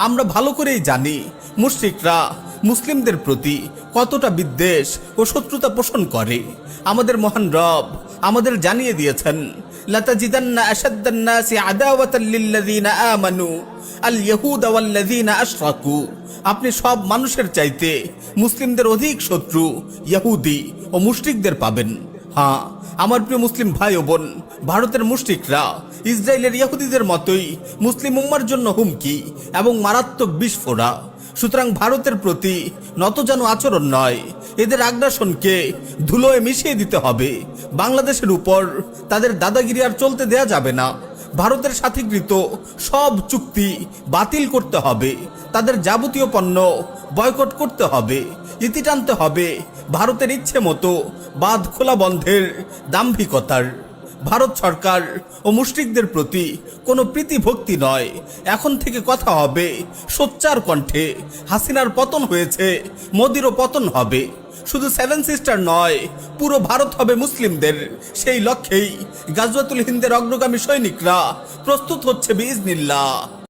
আমরা ভালো করেই জানি মুশরিকরা মুসলিমদের প্রতি কতটা বিদ্বেষ ও শত্রুতা পোষণ করে। আমাদের মহান রব আমাদের জানিয়ে দিয়েছেন, লাতাজিদান্না আশাদ্দান নাসি আদাওয়াতাল লিল্লাযিনা আমানু আল ইয়াহুদা ওয়াল্লাযিনা আশরাকু। আপনি সব মানুষের চাইতে মুসলিমদের অধিক শত্রু ইহুদি ও মুশরিকদের পাবেন। হ্যাঁ আমার প্রিয় মুসলিম ভাই ও বোন, ভারতের মুশরিকরা ইসরায়েলের ইহুদিদের মতোই মুসলিম উম্মার জন্য হুমকি এবং মারাত্মক বিস্ফোরা। সুতরাং ভারতের প্রতি নতজানু আচরণ নয়, এদের আগ্রাসনকে ধুলোয় মিশিয়ে দিতে হবে। বাংলাদেশের উপর তাদের দাদাগিরি আর চলতে দেয়া যাবে না। ভারতের সাথীকৃত সব চুক্তি বাতিল করতে হবে, তাদের যাবতীয় পণ্য বয়কট করতে হবে, ইতি টানতে হবে ভারতের ইচ্ছে মতো বাঁধ খোলা বন্ধের দাম্ভিকতার। ভারত সরকার ও মুশরিকদের প্রতি কোনো প্রীতি ভক্তি নয়, এখন থেকে কথা হবে সোচ্চার কণ্ঠে। হাসিনার পতন হয়েছে, মোদিরও পতন হবে। শুধু সেভেন সিস্টার নয়, পুরো ভারত হবে মুসলিমদের। সেই লক্ষ্যেই গাজওয়াতুল হিন্দের অগ্রগামী সৈনিকরা প্রস্তুত হচ্ছে বিইজনিল্লাহ।